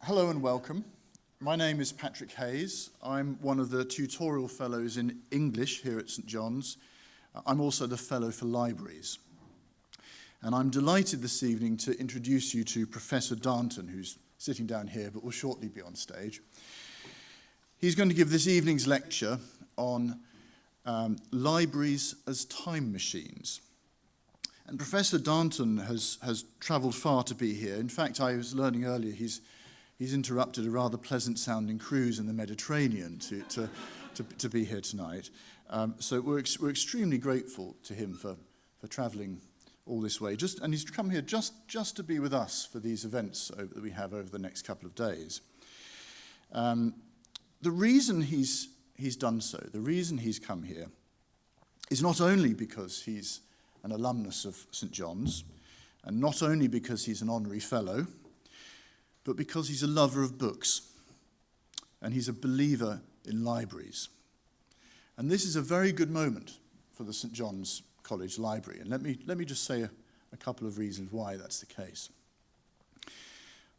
Hello and welcome. My name is Patrick Hayes. I'm one of the tutorial fellows in English here at St John's. I'm also the fellow for libraries. And I'm delighted this evening to introduce you to Professor Darnton, who's sitting down here but will shortly be on stage. He's going to give this evening's lecture on libraries as time machines. And Professor Darnton has travelled far to be here. In fact, I was learning earlier he's interrupted a rather pleasant-sounding cruise in the Mediterranean to be here tonight. So we're extremely grateful to him for travelling all this way. And he's come here just to be with us for these events that we have over the next couple of days. The reason he's done so, the reason he's come here, is not only because he's an alumnus of St John's, and not only because he's an honorary fellow, but because he's a lover of books, and he's a believer in libraries. And this is a very good moment for the St John's College Library, and let me just say a couple of reasons why that's the case.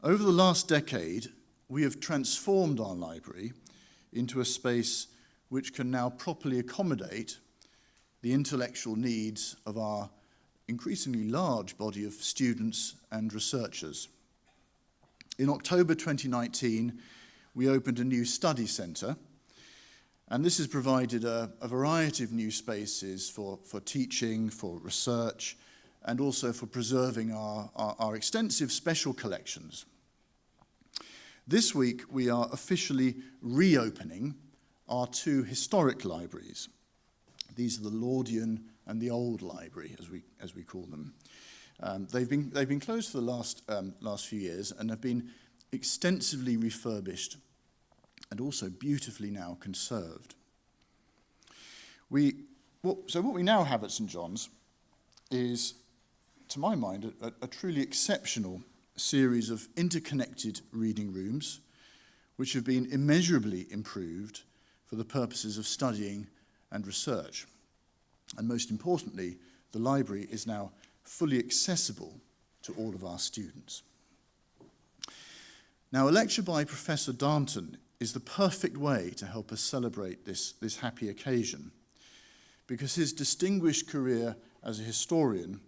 Over the last decade, we have transformed our library into a space which can now properly accommodate the intellectual needs of our increasingly large body of students and researchers. In October 2019, we opened a new study centre, and this has provided a variety of new spaces for teaching, for research, and also for preserving our extensive special collections. This week, we are officially reopening our two historic libraries. These are the Laudian and the Old Library, as we call them. They've been closed for the last few years and have been extensively refurbished and also beautifully now conserved. So what we now have at St John's is, to my mind, a truly exceptional series of interconnected reading rooms which have been immeasurably improved for the purposes of studying and research. And most importantly, the library is now fully accessible to all of our students. Now, a lecture by Professor Darnton is the perfect way to help us celebrate this happy occasion, because his distinguished career as a historian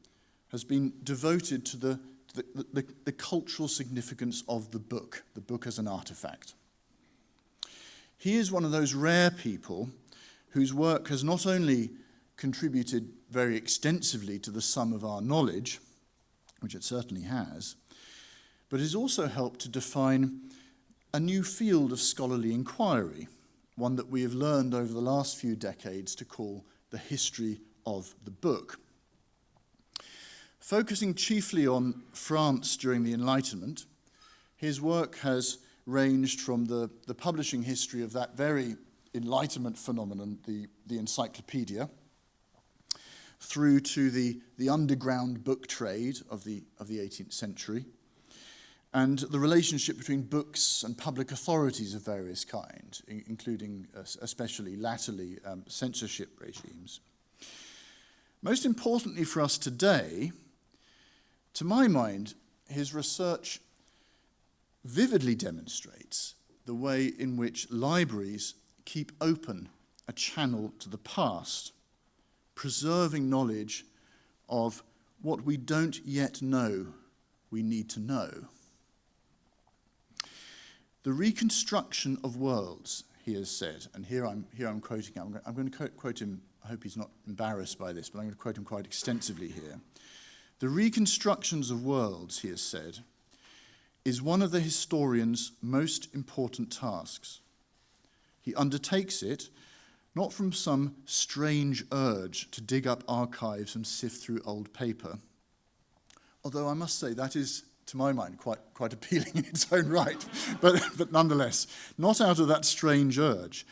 has been devoted to the cultural significance of the book as an artifact. He is one of those rare people whose work has not only contributed very extensively to the sum of our knowledge, which it certainly has, but has also helped to define a new field of scholarly inquiry, one that we have learned over the last few decades to call the history of the book. Focusing chiefly on France during the Enlightenment, his work has ranged from the publishing history of that very Enlightenment phenomenon, the encyclopedia, through to the underground book trade of the 18th century, and the relationship between books and public authorities of various kinds, including especially latterly censorship regimes. Most importantly for us today, to my mind, his research vividly demonstrates the way in which libraries keep open a channel to the past, preserving knowledge of what we don't yet know we need to know. The reconstruction of worlds, he has said, and here I'm quoting him. I'm going to quote him. I hope he's not embarrassed by this, but I'm going to quote him quite extensively here. The reconstructions of worlds, he has said, is one of the historian's most important tasks. He undertakes it not from some strange urge to dig up archives and sift through old paper, although I must say that is, to my mind, quite appealing in its own right, but nonetheless, not out of that strange urge,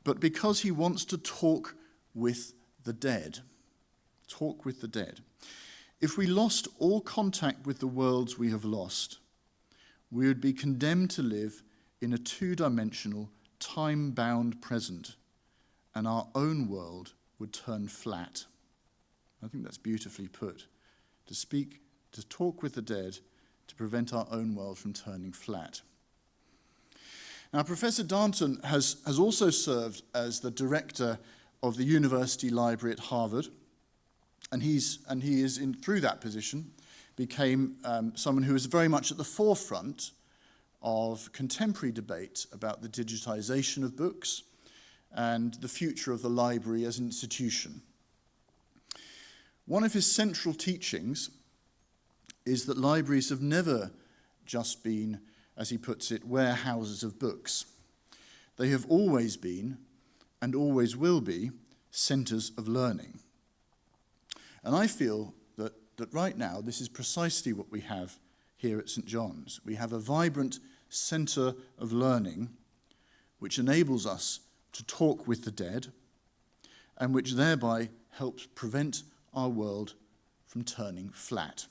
but because he wants to talk with the dead. Talk with the dead. If we lost all contact with the worlds we have lost, we would be condemned to live in a two-dimensional, time-bound present, and our own world would turn flat. I think that's beautifully put. To talk with the dead, to prevent our own world from turning flat. Now, Professor Darnton has also served as the director of the University Library at Harvard, and he is through that position became someone who is very much at the forefront of contemporary debate about the digitization of books and the future of the library as an institution. One of his central teachings is that libraries have never just been, as he puts it, warehouses of books. They have always been, and always will be, centres of learning. And I feel that right now this is precisely what we have here at St. John's. We have a vibrant centre of learning which enables us to talk with the dead and which thereby helps prevent our world from turning flat.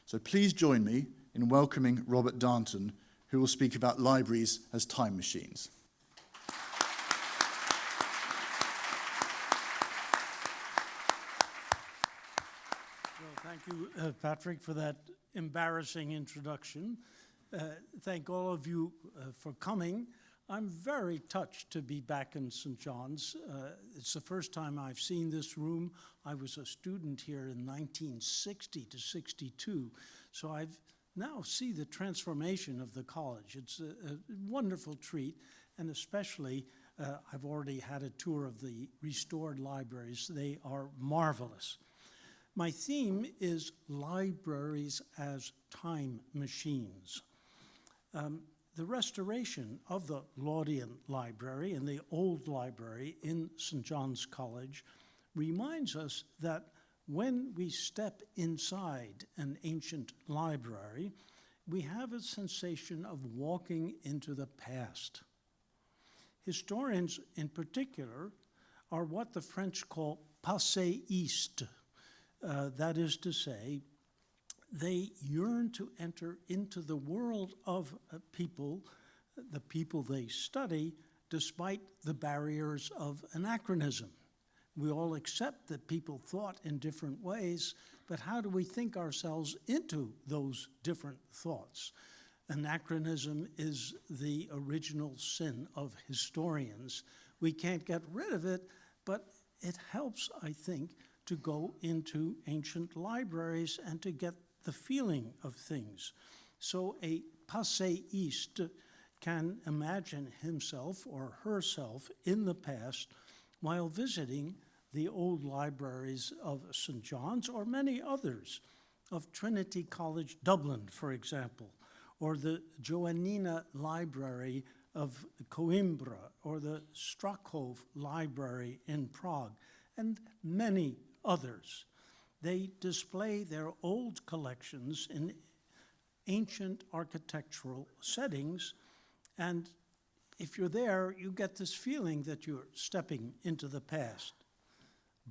So please join me in welcoming Robert Darnton, who will speak about libraries as time machines. Well, thank you, Patrick, for that embarrassing introduction. Thank all of you for coming. I'm very touched to be back in St. John's. It's the first time I've seen this room. I was a student here in 1960 to 62, so I've now see the transformation of the college. It's a wonderful treat, and especially I've already had a tour of the restored libraries. They are marvelous. My theme is libraries as time machines. The restoration of the Laudian Library and the old library in St. John's College reminds us that when we step inside an ancient library, we have a sensation of walking into the past. Historians in particular are what the French call passéistes. That is to say, they yearn to enter into the world of people, the people they study, despite the barriers of anachronism. We all accept that people thought in different ways, but how do we think ourselves into those different thoughts? Anachronism is the original sin of historians. We can't get rid of it, but it helps, I think, to go into ancient libraries and to get the feeling of things. So a passéiste can imagine himself or herself in the past while visiting the old libraries of St. John's or many others, of Trinity College Dublin, for example, or the Johannina Library of Coimbra, or the Strakov Library in Prague, and many others. They display their old collections in ancient architectural settings, and if you're there, you get this feeling that you're stepping into the past.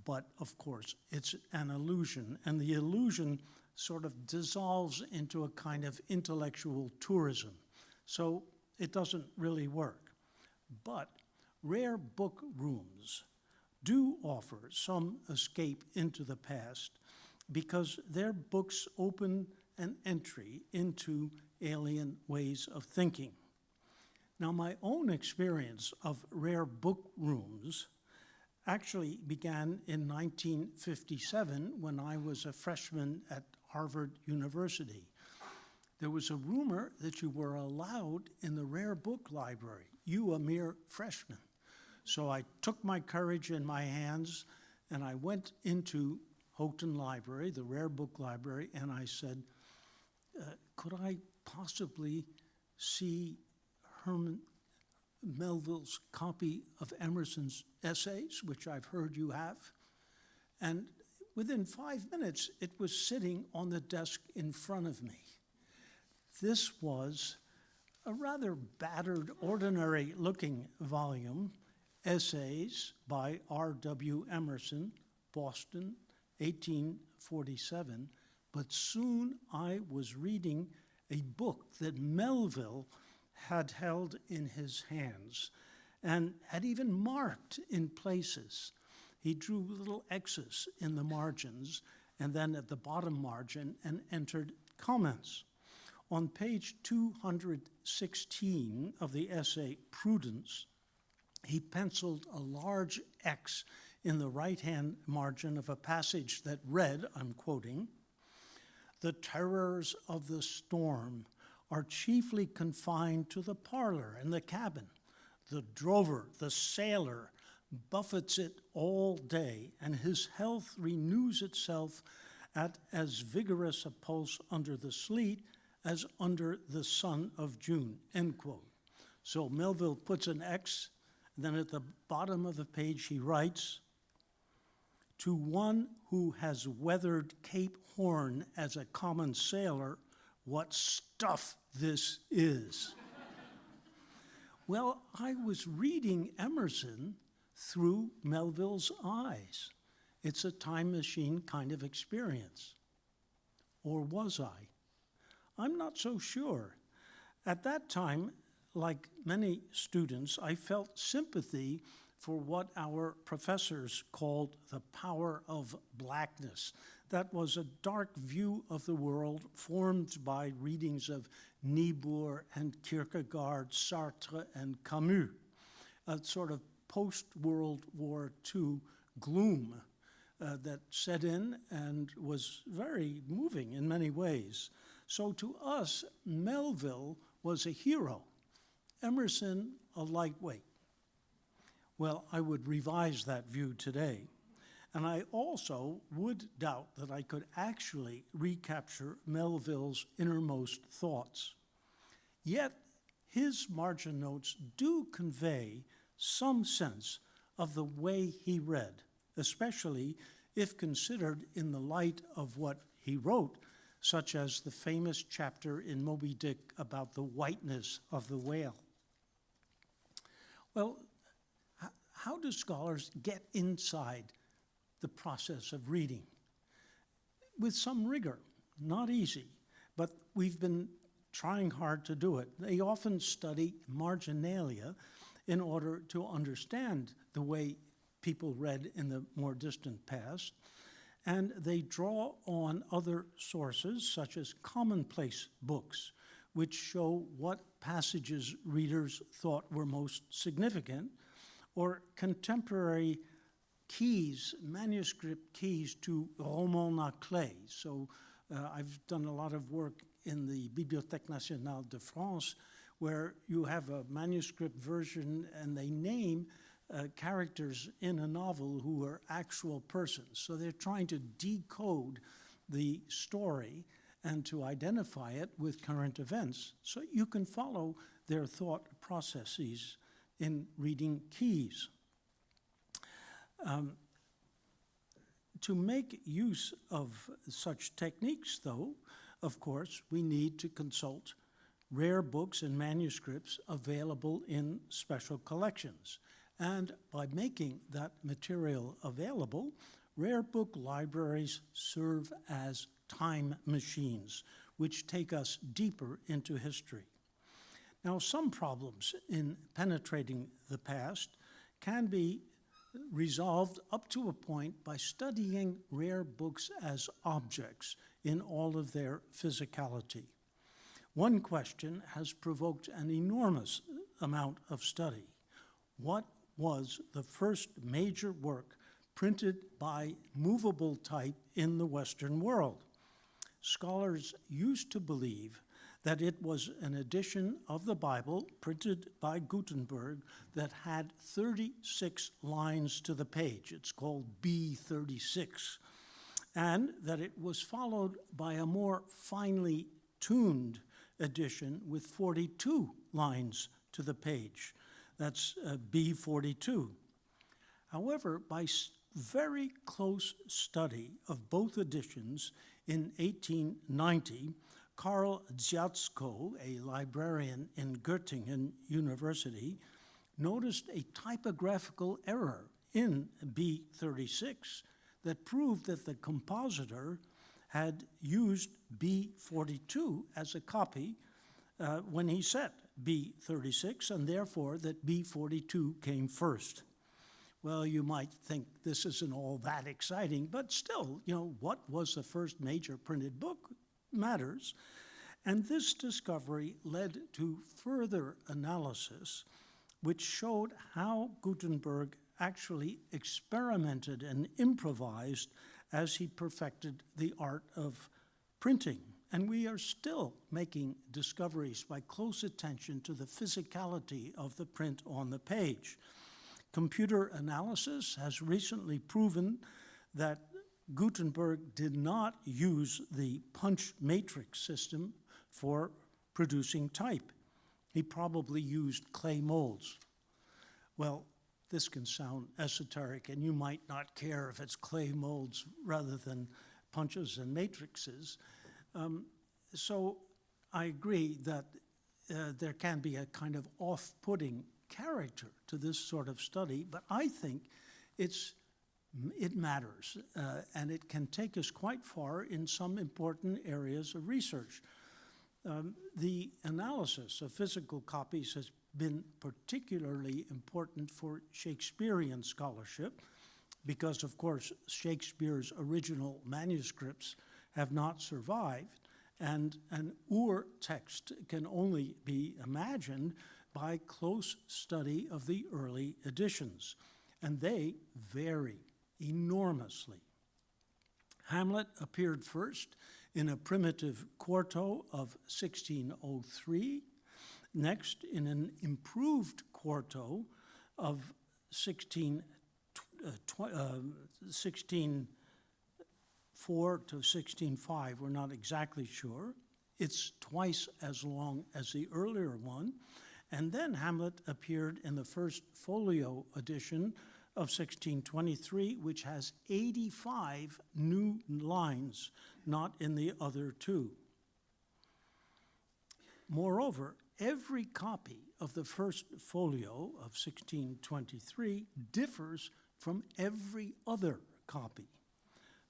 But of course, it's an illusion, and the illusion sort of dissolves into a kind of intellectual tourism. So it doesn't really work. But rare book rooms do offer some escape into the past because their books open an entry into alien ways of thinking. Now, my own experience of rare book rooms actually began in 1957 when I was a freshman at Harvard University. There was a rumor that you were allowed in the rare book library, you a mere freshman. So I took my courage in my hands and I went into Houghton Library, the rare book library, and I said, could I possibly see Herman Melville's copy of Emerson's essays, which I've heard you have? And within 5 minutes, it was sitting on the desk in front of me. This was a rather battered, ordinary-looking volume, Essays by R.W. Emerson, Boston, 1847, but soon I was reading a book that Melville had held in his hands and had even marked in places. He drew little X's in the margins and then at the bottom margin and entered comments. On page 216 of the essay Prudence, he penciled a large X in the right-hand margin of a passage that read, I'm quoting, "The terrors of the storm are chiefly confined to the parlor and the cabin. The drover, the sailor, buffets it all day, and his health renews itself at as vigorous a pulse under the sleet as under the sun of June," end quote. So Melville puts an X, and then at the bottom of the page he writes, "To one who has weathered Cape Horn as a common sailor, what stuff this is." Well, I was reading Emerson through Melville's eyes. It's a time machine kind of experience. Or was I? I'm not so sure. At that time, like many students, I felt sympathy for what our professors called the power of blackness. That was a dark view of the world formed by readings of Niebuhr and Kierkegaard, Sartre and Camus, a sort of post-World War II gloom that set in and was very moving in many ways. So to us, Melville was a hero, Emerson a lightweight. Well, I would revise that view today, and I also would doubt that I could actually recapture Melville's innermost thoughts. Yet his margin notes do convey some sense of the way he read, especially if considered in the light of what he wrote, such as the famous chapter in Moby Dick about the whiteness of the whale. Well, how do scholars get inside the process of reading? With some rigor, not easy, but we've been trying hard to do it. They often study marginalia in order to understand the way people read in the more distant past, and they draw on other sources, such as commonplace books, which show what passages readers thought were most significant, or contemporary keys, manuscript keys to romans à clé. So I've done a lot of work in the Bibliothèque Nationale de France, where you have a manuscript version and they name characters in a novel who are actual persons. So they're trying to decode the story and to identify it with current events, so you can follow their thought processes in reading keys. To make use of such techniques, though, of course, we need to consult rare books and manuscripts available in special collections. And by making that material available, rare book libraries serve as time machines, which take us deeper into history. Now, some problems in penetrating the past can be resolved up to a point by studying rare books as objects in all of their physicality. One question has provoked an enormous amount of study. What was the first major work printed by movable type in the Western world? Scholars used to believe that it was an edition of the Bible printed by Gutenberg that had 36 lines to the page. It's called B36. And that it was followed by a more finely tuned edition with 42 lines to the page. That's B42. However, by very close study of both editions in 1890, Karl Dziadzko, a librarian in Göttingen University, noticed a typographical error in B36 that proved that the compositor had used B42 as a copy when he set B36, and therefore that B42 came first. Well, you might think this isn't all that exciting, but still, what was the first major printed book matters. And this discovery led to further analysis, which showed how Gutenberg actually experimented and improvised as he perfected the art of printing. And we are still making discoveries by close attention to the physicality of the print on the page. Computer analysis has recently proven that Gutenberg did not use the punch matrix system for producing type. He probably used clay molds. Well, this can sound esoteric, and you might not care if it's clay molds rather than punches and matrices. So I agree that there can be a kind of off-putting character to this sort of study, but I think it matters, and it can take us quite far in some important areas of research. The analysis of physical copies has been particularly important for Shakespearean scholarship because, of course, Shakespeare's original manuscripts have not survived, and an Ur text can only be imagined by close study of the early editions, and they vary enormously. Hamlet appeared first in a primitive quarto of 1603, next in an improved quarto of 1604 to 1605, we're not exactly sure. It's twice as long as the earlier one. And then Hamlet appeared in the first folio edition of 1623, which has 85 new lines, not in the other two. Moreover, every copy of the first folio of 1623 differs from every other copy.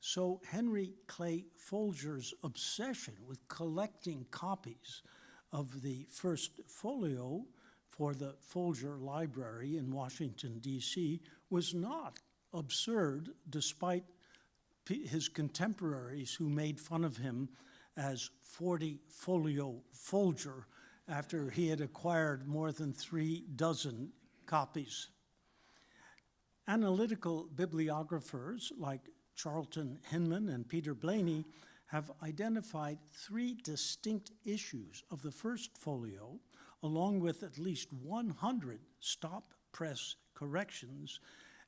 So Henry Clay Folger's obsession with collecting copies of the first folio for the Folger Library in Washington, D.C., was not absurd, despite his contemporaries who made fun of him as 40 folio Folger after he had acquired more than 36 copies. Analytical bibliographers like Charlton Hinman and Peter Blaney have identified 3 distinct issues of the first folio, along with at least 100 stop press corrections,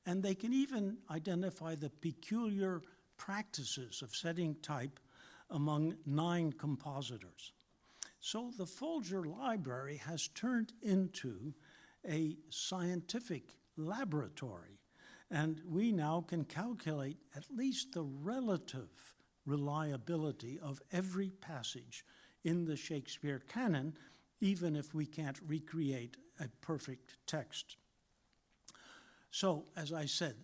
and they can even identify the peculiar practices of setting type among 9 compositors. So the Folger Library has turned into a scientific laboratory, and we now can calculate at least the relative reliability of every passage in the Shakespeare canon, even if we can't recreate a perfect text. So, as I said,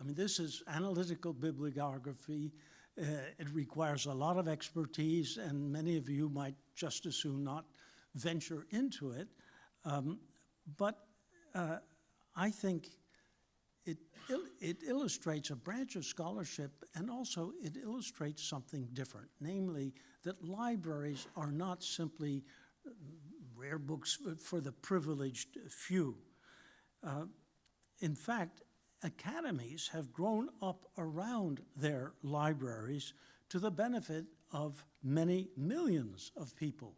this is analytical bibliography. It requires a lot of expertise, and many of you might just as soon not venture into it. But I think it illustrates a branch of scholarship, and also it illustrates something different, namely that libraries are not simply rare books for the privileged few. In fact, academies have grown up around their libraries to the benefit of many millions of people.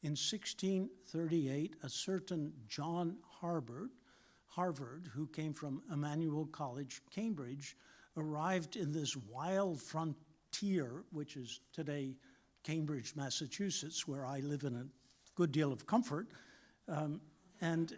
In 1638, a certain John Harvard, who came from Emmanuel College, Cambridge, arrived in this wild frontier, which is today Cambridge, Massachusetts, where I live in a good deal of comfort, and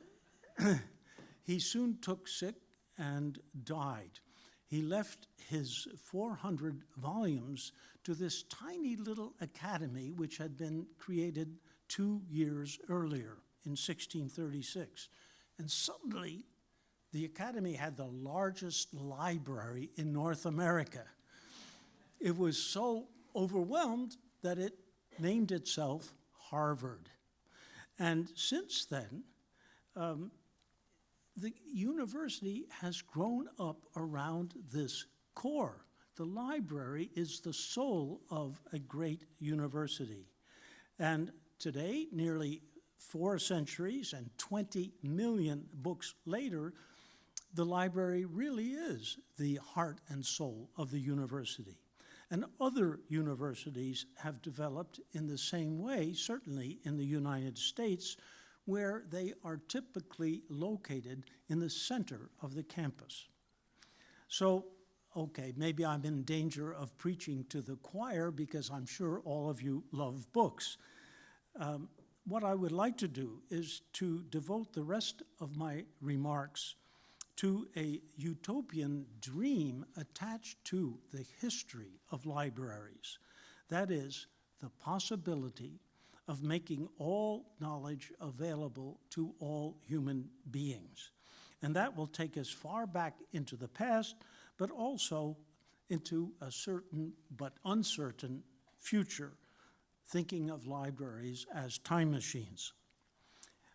he soon took sick and died. He left his 400 volumes to this tiny little academy which had been created 2 years earlier in 1636. And suddenly, the academy had the largest library in North America. It was so overwhelmed that it named itself Harvard. And since then, the university has grown up around this core. The library is the soul of a great university. And today, nearly 4 centuries and 20 million books later, the library really is the heart and soul of the university. And other universities have developed in the same way, certainly in the United States, where they are typically located in the center of the campus. So, okay, maybe I'm in danger of preaching to the choir because I'm sure all of you love books. What I would like to do is to devote the rest of my remarks to a utopian dream attached to the history of libraries. That is, the possibility of making all knowledge available to all human beings. And that will take us far back into the past, but also into a certain but uncertain future, thinking of libraries as time machines.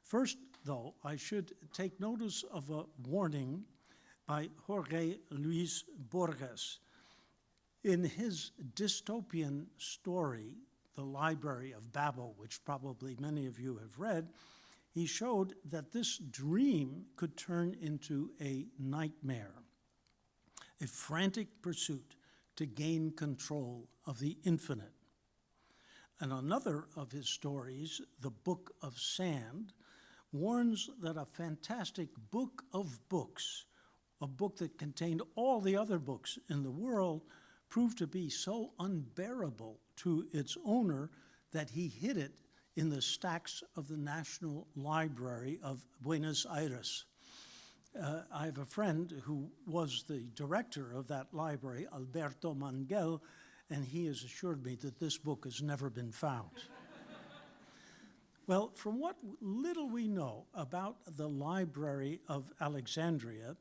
First, though, I should take notice of a warning by Jorge Luis Borges. In his dystopian story, The Library of Babel, which probably many of you have read, he showed that this dream could turn into a nightmare, a frantic pursuit to gain control of the infinite. And another of his stories, The Book of Sand, warns that a fantastic book of books, a book that contained all the other books in the world, proved to be so unbearable to its owner that he hid it in the stacks of the National Library of Buenos Aires. I have a friend who was the director of that library, Alberto Mangel, and he has assured me that this book has never been found. Well, from what little we know about the Library of Alexandria,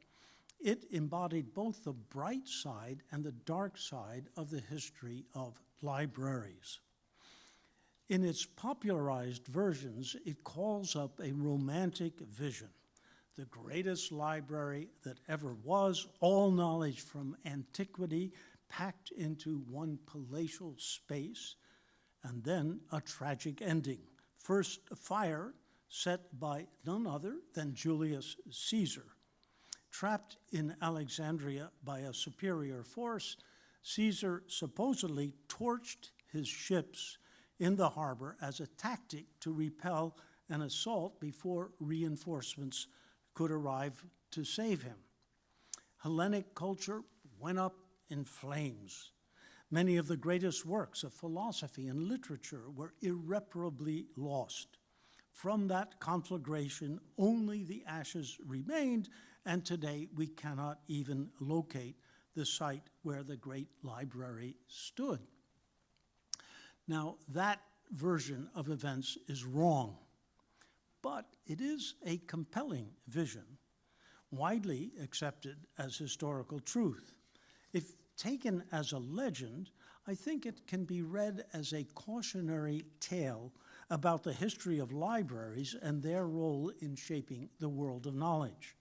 it embodied both the bright side and the dark side of the history of libraries. In its popularized versions, it calls up a romantic vision. The greatest library that ever was, all knowledge from antiquity packed into one palatial space, and then a tragic ending. First, a fire set by none other than Julius Caesar. Trapped in Alexandria by a superior force, Caesar supposedly torched his ships in the harbor as a tactic to repel an assault before reinforcements could arrive to save him. Hellenic culture went up in flames. Many of the greatest works of philosophy and literature were irreparably lost. From that conflagration, only the ashes remained, and today we cannot even locate the site where the great library stood. Now, that version of events is wrong, but it is a compelling vision, widely accepted as historical truth. If taken as a legend, I think it can be read as a cautionary tale about the history of libraries and their role in shaping the world of knowledge.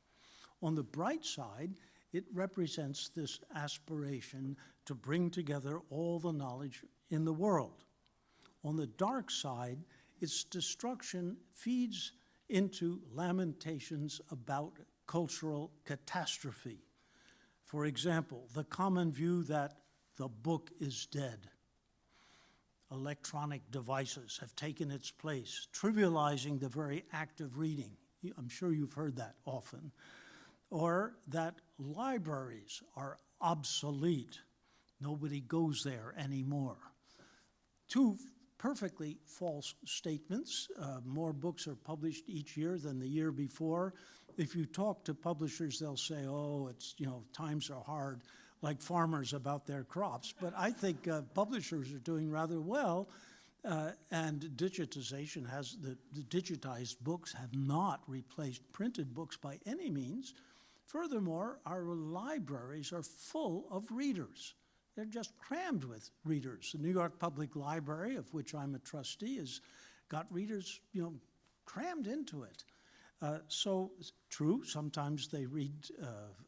On the bright side, it represents this aspiration to bring together all the knowledge in the world. On the dark side, its destruction feeds into lamentations about cultural catastrophe. For example, the common view that the book is dead. Electronic devices have taken its place, trivializing the very act of reading. I'm sure you've heard that often. Or that libraries are obsolete. Nobody goes there anymore. Two perfectly false statements. More books are published each year than the year before. If you talk to publishers, they'll say, oh, it's, times are hard, like farmers about their crops. But I think publishers are doing rather well, and digitization has, the digitized books have not replaced printed books by any means. Furthermore, our libraries are full of readers. They're just crammed with readers. The New York Public Library, of which I'm a trustee, has got readers, crammed into it. So it's true, sometimes they read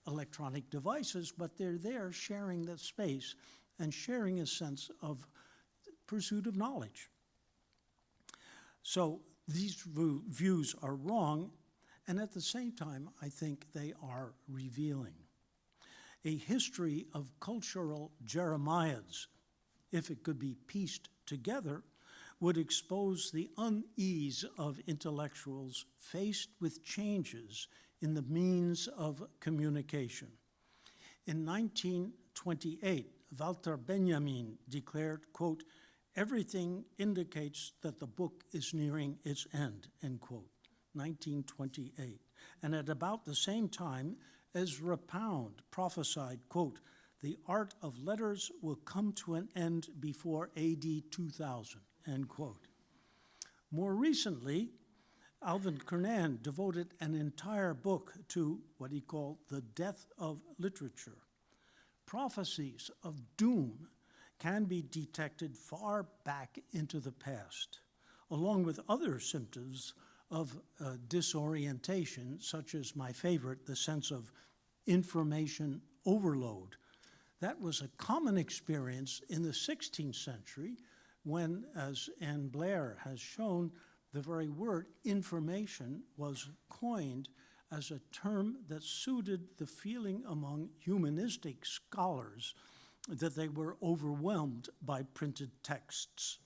electronic devices, but they're there sharing the space and sharing a sense of pursuit of knowledge. So these views are wrong, and at the same time, I think they are revealing. A history of cultural Jeremiads, if it could be pieced together, would expose the unease of intellectuals faced with changes in the means of communication. In 1928, Walter Benjamin declared, quote, "Everything indicates that the book is nearing its end," end quote, 1928. And at about the same time, Ezra Pound prophesied, quote, "The art of letters will come to an end before AD 2000, end quote. More recently, Alvin Kernan devoted an entire book to what he called the death of literature. Prophecies of doom can be detected far back into the past, along with other symptoms of disorientation, such as my favorite, the sense of information overload. That was a common experience in the 16th century when, as Anne Blair has shown, the very word information was coined as a term that suited the feeling among humanistic scholars that they were overwhelmed by printed texts.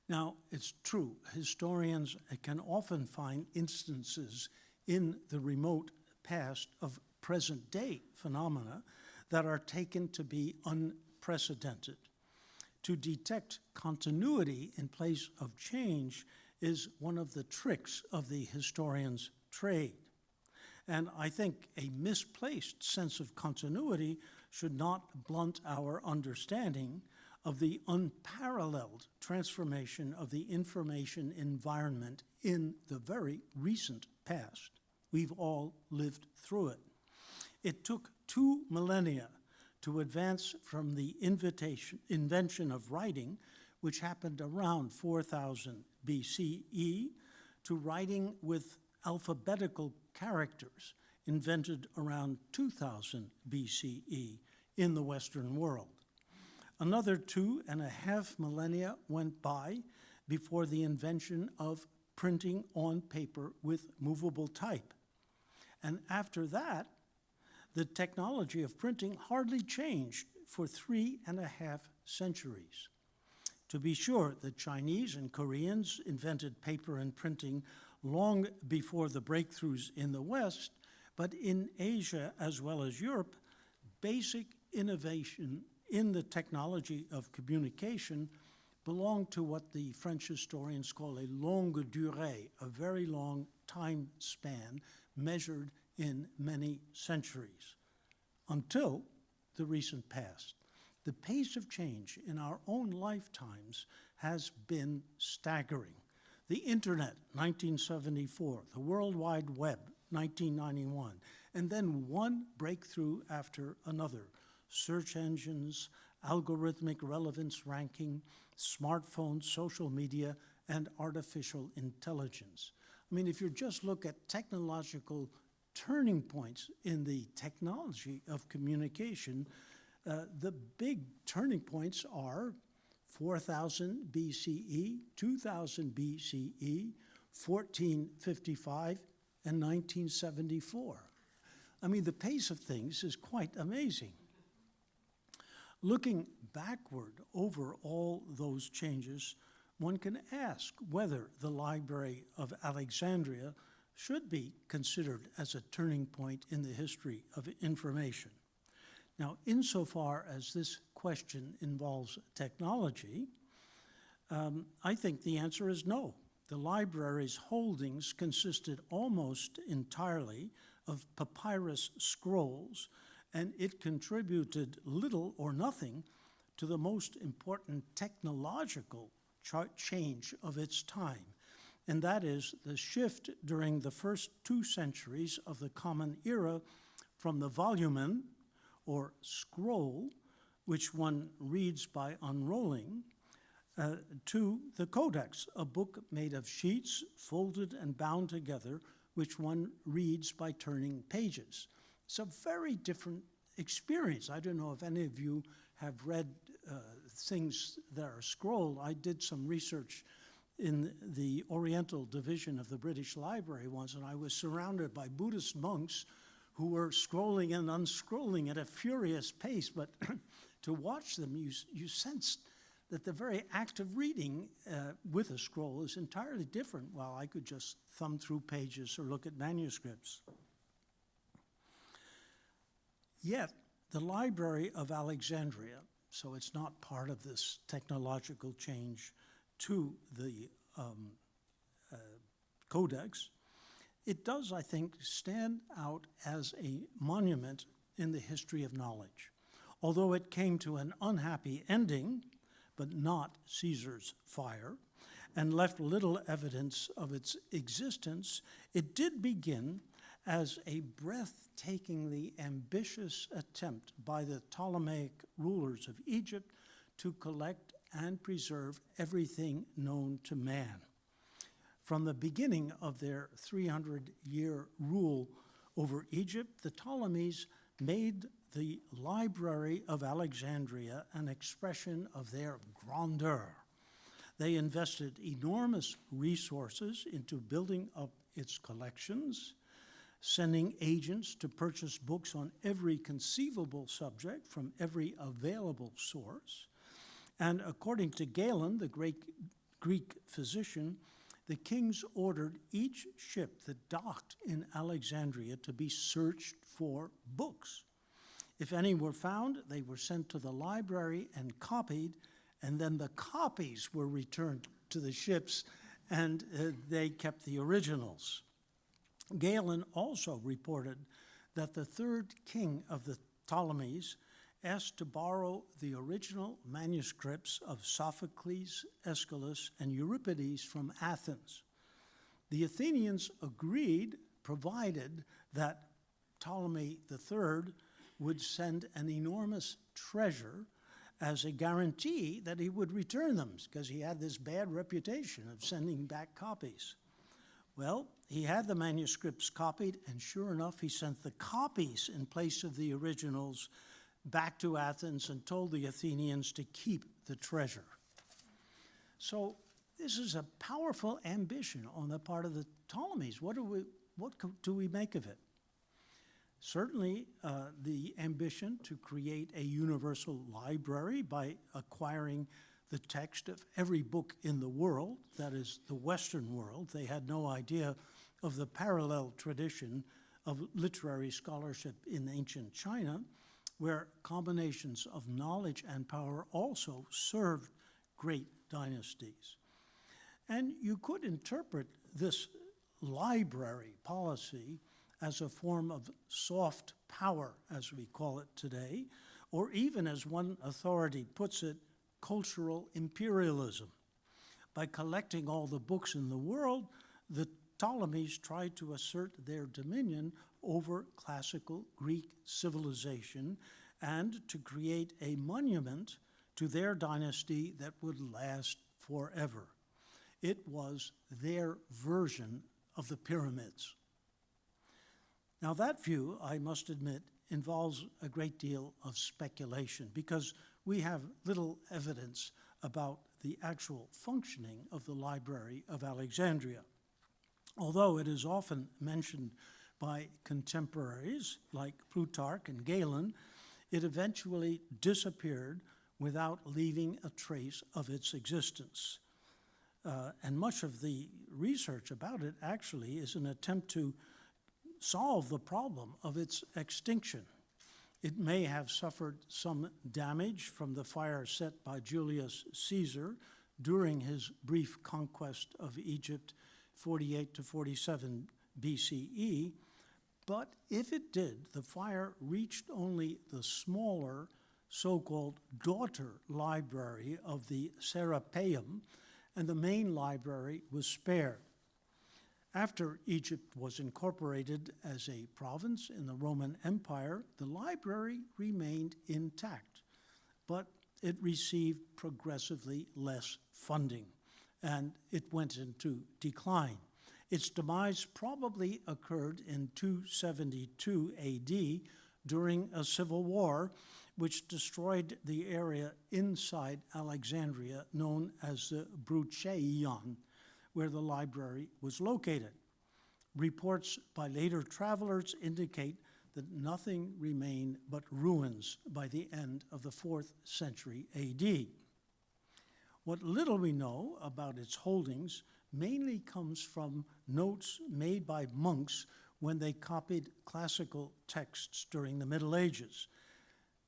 Now, it's true, historians can often find instances in the remote past of present-day phenomena that are taken to be unprecedented. To detect continuity in place of change is one of the tricks of the historian's trade. And I think a misplaced sense of continuity should not blunt our understanding of the unparalleled transformation of the information environment in the very recent past. We've all lived through it. It took 2 millennia to advance from the invention of writing, which happened around 4000 BCE, to writing with alphabetical characters, invented around 2000 BCE in the Western world. Another 2.5 millennia went by before the invention of printing on paper with movable type. And after that, the technology of printing hardly changed for 3.5 centuries. To be sure, the Chinese and Koreans invented paper and printing long before the breakthroughs in the West, but in Asia as well as Europe, basic innovation in the technology of communication belonged to what the French historians call a longue durée, a very long time span measured in many centuries, until the recent past. The pace of change in our own lifetimes has been staggering. The internet, 1974, the World Wide Web, 1991, and then one breakthrough after another. Search engines, algorithmic relevance ranking, smartphones, social media, and artificial intelligence. I mean, if you just look at technological turning points in the technology of communication, the big turning points are 4000 BCE, 2000 BCE, 1455, and 1974. I mean, the pace of things is quite amazing. Looking backward over all those changes, one can ask whether the Library of Alexandria should be considered as a turning point in the history of information. Now, insofar as this question involves technology, I think the answer is no. The library's holdings consisted almost entirely of papyrus scrolls, and it contributed little or nothing to the most important technological change of its time, and that is the shift during the first 2 centuries of the Common Era from the volumen, or scroll, which one reads by unrolling, to the codex, a book made of sheets folded and bound together, which one reads by turning pages. It's a very different experience. I don't know if any of you have read things that are scrolled. I did some research in the Oriental Division of the British Library once, and I was surrounded by Buddhist monks who were scrolling and unscrolling at a furious pace, but to watch them, you sensed that the very act of reading with a scroll is entirely different, while I could just thumb through pages or look at manuscripts. Yet, the Library of Alexandria, so it's not part of this technological change to the Codex, it does, I think, stand out as a monument in the history of knowledge. Although it came to an unhappy ending, but not Caesar's fire, and left little evidence of its existence, it did begin as a breathtakingly ambitious attempt by the Ptolemaic rulers of Egypt to collect and preserve everything known to man. From the beginning of their 300-year rule over Egypt, the Ptolemies made the Library of Alexandria an expression of their grandeur. They invested enormous resources into building up its collections, sending agents to purchase books on every conceivable subject from every available source. And according to Galen, the great Greek physician, the kings ordered each ship that docked in Alexandria to be searched for books. If any were found, they were sent to the library and copied, and then the copies were returned to the ships, and they kept the originals. Galen also reported that the third king of the Ptolemies asked to borrow the original manuscripts of Sophocles, Aeschylus, and Euripides from Athens. The Athenians agreed, provided that Ptolemy III would send an enormous treasure as a guarantee that he would return them, because he had this bad reputation of sending back copies. Well, he had the manuscripts copied, and sure enough, he sent the copies in place of the originals back to Athens and told the Athenians to keep the treasure. So this is a powerful ambition on the part of the Ptolemies. What do we make of it? Certainly, the ambition to create a universal library by acquiring the text of every book in the world, that is, the Western world. They had no idea of the parallel tradition of literary scholarship in ancient China, where combinations of knowledge and power also served great dynasties. And you could interpret this library policy as a form of soft power, as we call it today, or even, as one authority puts it, cultural imperialism. By collecting all the books in the world, the Ptolemies tried to assert their dominion over classical Greek civilization and to create a monument to their dynasty that would last forever. It was their version of the pyramids. Now, that view, I must admit, involves a great deal of speculation because we have little evidence about the actual functioning of the Library of Alexandria. Although it is often mentioned by contemporaries like Plutarch and Galen, it eventually disappeared without leaving a trace of its existence. And much of the research about it actually is an attempt to solve the problem of its extinction. It may have suffered some damage from the fire set by Julius Caesar during his brief conquest of Egypt, 48 to 47 BCE, but if it did, the fire reached only the smaller so-called daughter library of the Serapeum, and the main library was spared. After Egypt was incorporated as a province in the Roman Empire, the library remained intact, but it received progressively less funding, and it went into decline. Its demise probably occurred in 272 AD during a civil war, which destroyed the area inside Alexandria known as the Brucheion, where the library was located. Reports by later travelers indicate that nothing remained but ruins by the end of the 4th century AD. What little we know about its holdings mainly comes from notes made by monks when they copied classical texts during the Middle Ages.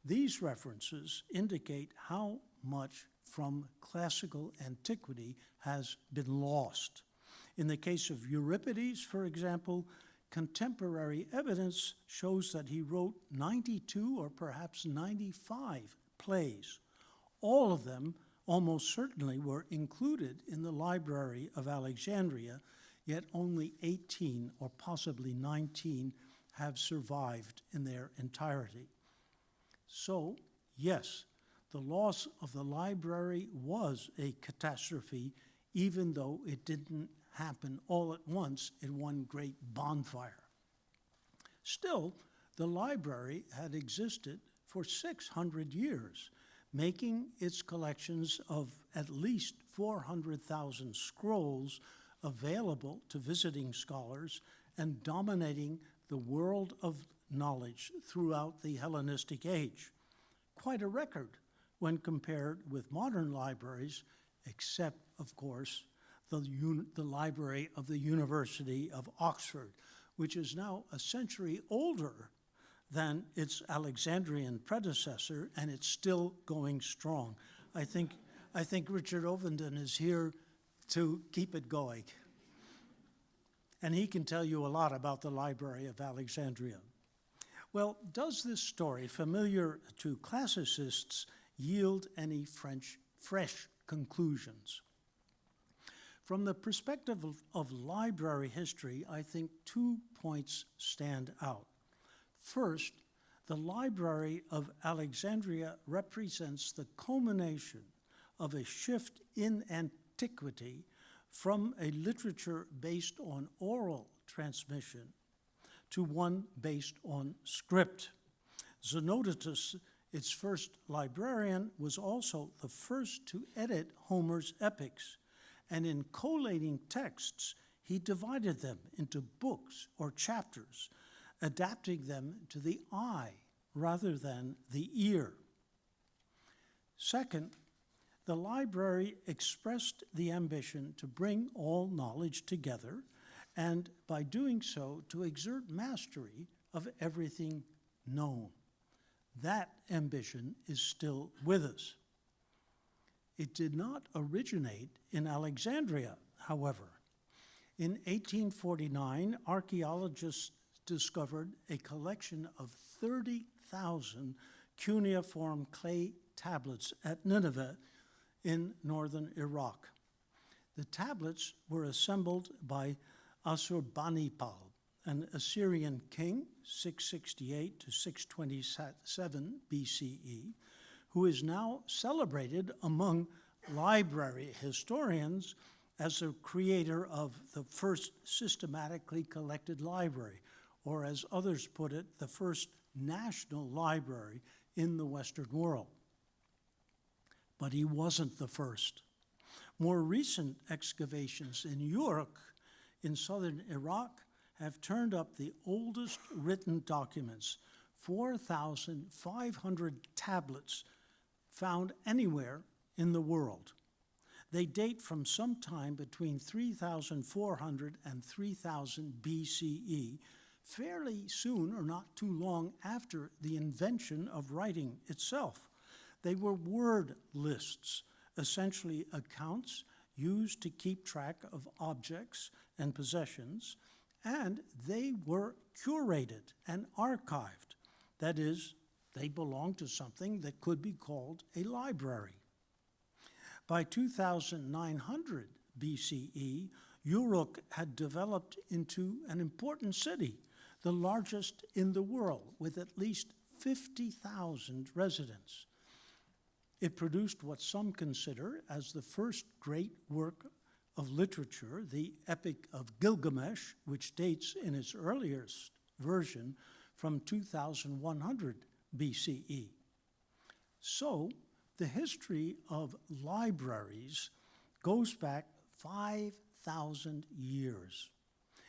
These references indicate how much from classical antiquity has been lost. In the case of Euripides, for example, contemporary evidence shows that he wrote 92 or perhaps 95 plays. All of them almost certainly were included in the Library of Alexandria, yet only 18 or possibly 19 have survived in their entirety. So, yes, the loss of the library was a catastrophe, even though it didn't happen all at once in one great bonfire. Still, the library had existed for 600 years, making its collections of at least 400,000 scrolls available to visiting scholars and dominating the world of knowledge throughout the Hellenistic age. Quite a record when compared with modern libraries, except, of course, the Library of the University of Oxford, which is now a century older than its Alexandrian predecessor, and it's still going strong. I think Richard Ovenden is here to keep it going. And he can tell you a lot about the Library of Alexandria. Well, does this story, familiar to classicists, yield any fresh conclusions? From the perspective of library history, I think 2 points stand out. First, the Library of Alexandria represents the culmination of a shift in antiquity from a literature based on oral transmission to one based on script. Xenodotus, its first librarian, was also the first to edit Homer's epics, and in collating texts, he divided them into books or chapters, adapting them to the eye rather than the ear. Second, the library expressed the ambition to bring all knowledge together, and by doing so, to exert mastery of everything known. That ambition is still with us. It did not originate in Alexandria, however. In 1849, archaeologists discovered a collection of 30,000 cuneiform clay tablets at Nineveh in northern Iraq. The tablets were assembled by Assurbanipal, an Assyrian king, 668 to 627 BCE, who is now celebrated among library historians as the creator of the first systematically collected library, or as others put it, the first national library in the Western world. But he wasn't the first. More recent excavations in Uruk, in southern Iraq, have turned up the oldest written documents, 4,500 tablets found anywhere in the world. They date from sometime between 3,400 and 3,000 BCE, fairly soon or not too long after the invention of writing itself. They were word lists, essentially accounts used to keep track of objects and possessions, and they were curated and archived. That is, they belonged to something that could be called a library. By 2900 BCE, Uruk had developed into an important city, the largest in the world, with at least 50,000 residents. It produced what some consider as the first great work of literature, the Epic of Gilgamesh, which dates in its earliest version from 2100 BCE. So, the history of libraries goes back 3,000 years.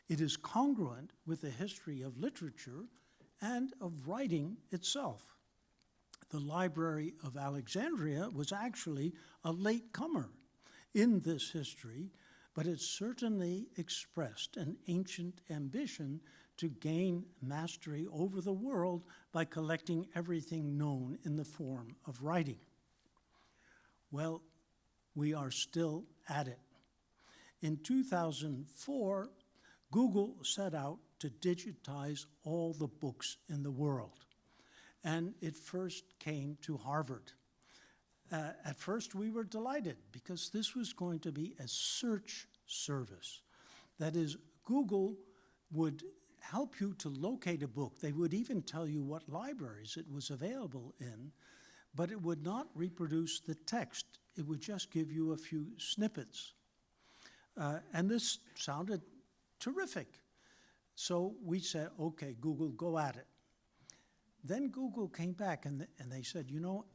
It is congruent with the history of literature and of writing itself. The Library of Alexandria was actually a latecomer in this history, but it certainly expressed an ancient ambition to gain mastery over the world by collecting everything known in the form of writing. Well, we are still at it. In 2004, Google set out to digitize all the books in the world, and it first came to Harvard. At first, we were delighted because this was going to be a search service. That is, Google would help you to locate a book. They would even tell you what libraries it was available in, but it would not reproduce the text. It would just give you a few snippets. And this sounded terrific. So we said, okay, Google, go at it. Then Google came back and they said, you know,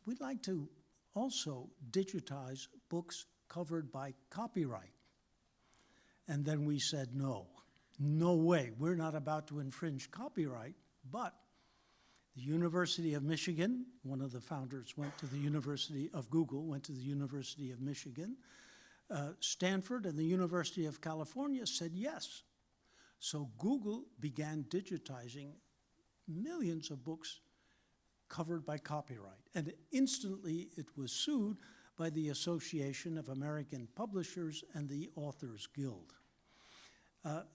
we'd like to also digitize books covered by copyright. And then we said, no way. We're not about to infringe copyright, but the University of Michigan, one of the founders went to the University of Google, went to the University of Michigan. Stanford and the University of California said yes. So Google began digitizing millions of books covered by copyright. And instantly it was sued by the Association of American Publishers and the Authors Guild.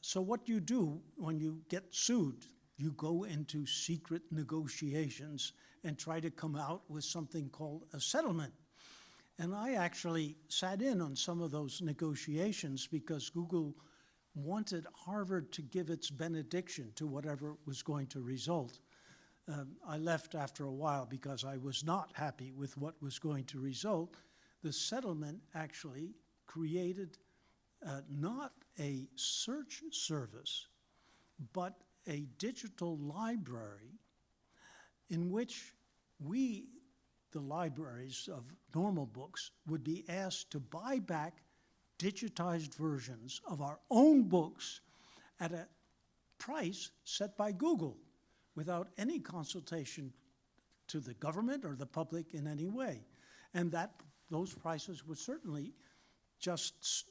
So what you do when you get sued, you go into secret negotiations and try to come out with something called a settlement. And I actually sat in on some of those negotiations because Google wanted Harvard to give its benediction to whatever was going to result. I left after a while because I was not happy with what was going to result. The settlement actually created not a search service, but a digital library in which we, the libraries of normal books, would be asked to buy back digitized versions of our own books at a price set by Google without any consultation to the government or the public in any way. And that those prices would certainly just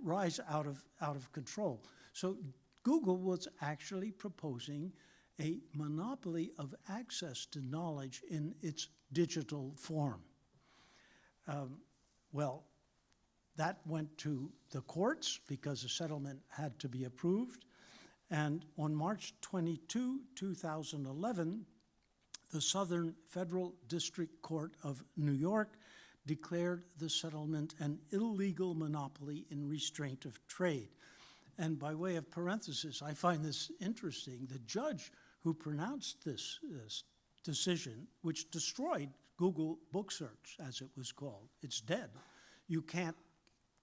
rise out of control. So Google was actually proposing a monopoly of access to knowledge in its digital form. Well, that went to the courts because the settlement had to be approved. And on March 22, 2011, the Southern Federal District Court of New York declared the settlement an illegal monopoly in restraint of trade. And by way of parenthesis, I find this interesting. The judge who pronounced this decision, which destroyed Google Book Search, as it was called, it's dead. You can't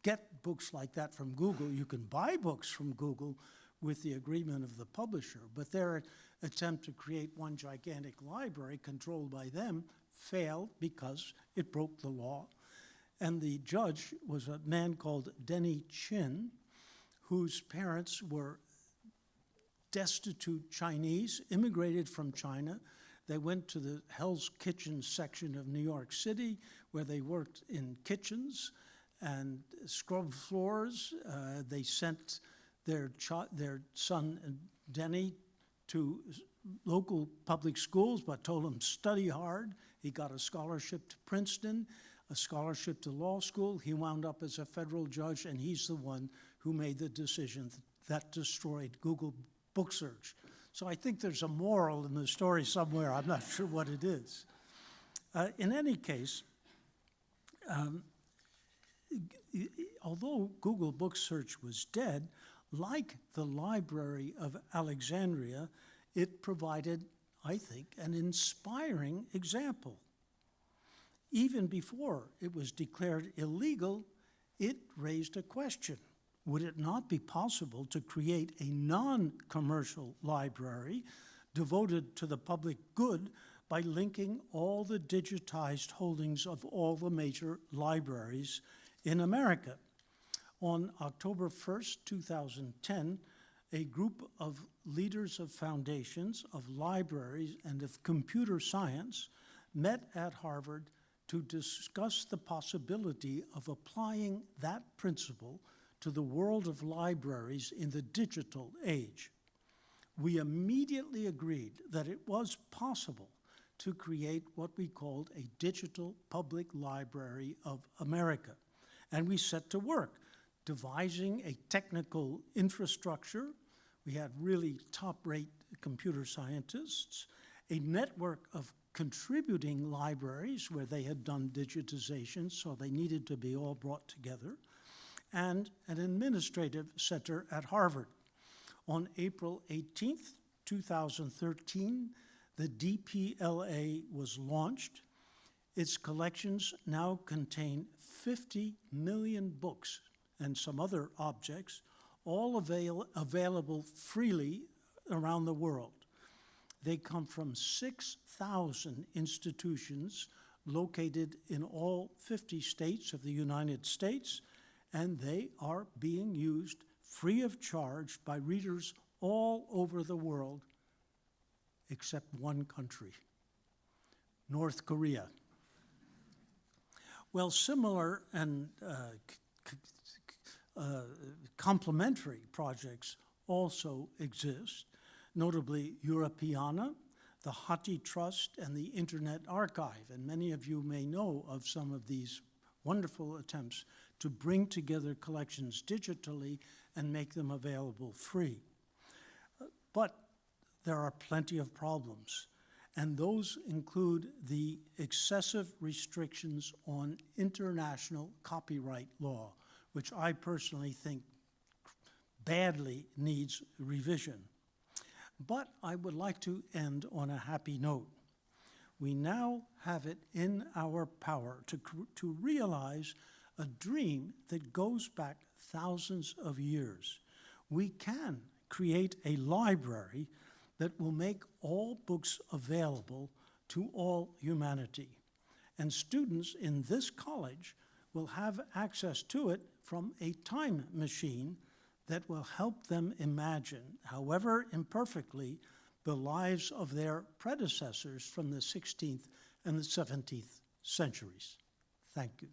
get books like that from Google. You can buy books from Google with the agreement of the publisher, but their attempt to create one gigantic library controlled by them failed because it broke the law. And the judge was a man called Denny Chin, whose parents were destitute Chinese, immigrated from China. They went to the Hell's Kitchen section of New York City, where they worked in kitchens and scrubbed floors. They sent their son Denny to local public schools, but told him study hard. He got a scholarship to Princeton, a scholarship to law school. He wound up as a federal judge, and he's the one who made the decision that destroyed Google Book Search. So I think there's a moral in the story somewhere. I'm not sure what it is. In any case, although Google Book Search was dead, like the Library of Alexandria, it provided, I think, an inspiring example. Even before it was declared illegal, it raised a question. Would it not be possible to create a non-commercial library devoted to the public good by linking all the digitized holdings of all the major libraries In America, on October 1st, 2010, a group of leaders of foundations, of libraries, and of computer science met at Harvard to discuss the possibility of applying that principle to the world of libraries in the digital age. We immediately agreed that it was possible to create what we called a digital public library of America. And we set to work devising a technical infrastructure. We had really top-rate computer scientists, a network of contributing libraries where they had done digitization, so they needed to be all brought together, and an administrative center at Harvard. On April 18th, 2013, the DPLA was launched. Its collections now contain 50 million books and some other objects, all available freely around the world. They come from 6,000 institutions located in all 50 states of the United States, and they are being used free of charge by readers all over the world, except one country, North Korea. Well, similar and complementary projects also exist, notably Europeana, the Hathi Trust, and the Internet Archive. And many of you may know of some of these wonderful attempts to bring together collections digitally and make them available free. But there are plenty of problems, and those include the excessive restrictions on international copyright law, which I personally think badly needs revision. But I would like to end on a happy note. We now have it in our power to realize a dream that goes back thousands of years. We can create a library that will make all books available to all humanity. And students in this college will have access to it from a time machine that will help them imagine, however imperfectly, the lives of their predecessors from the 16th and the 17th centuries. Thank you.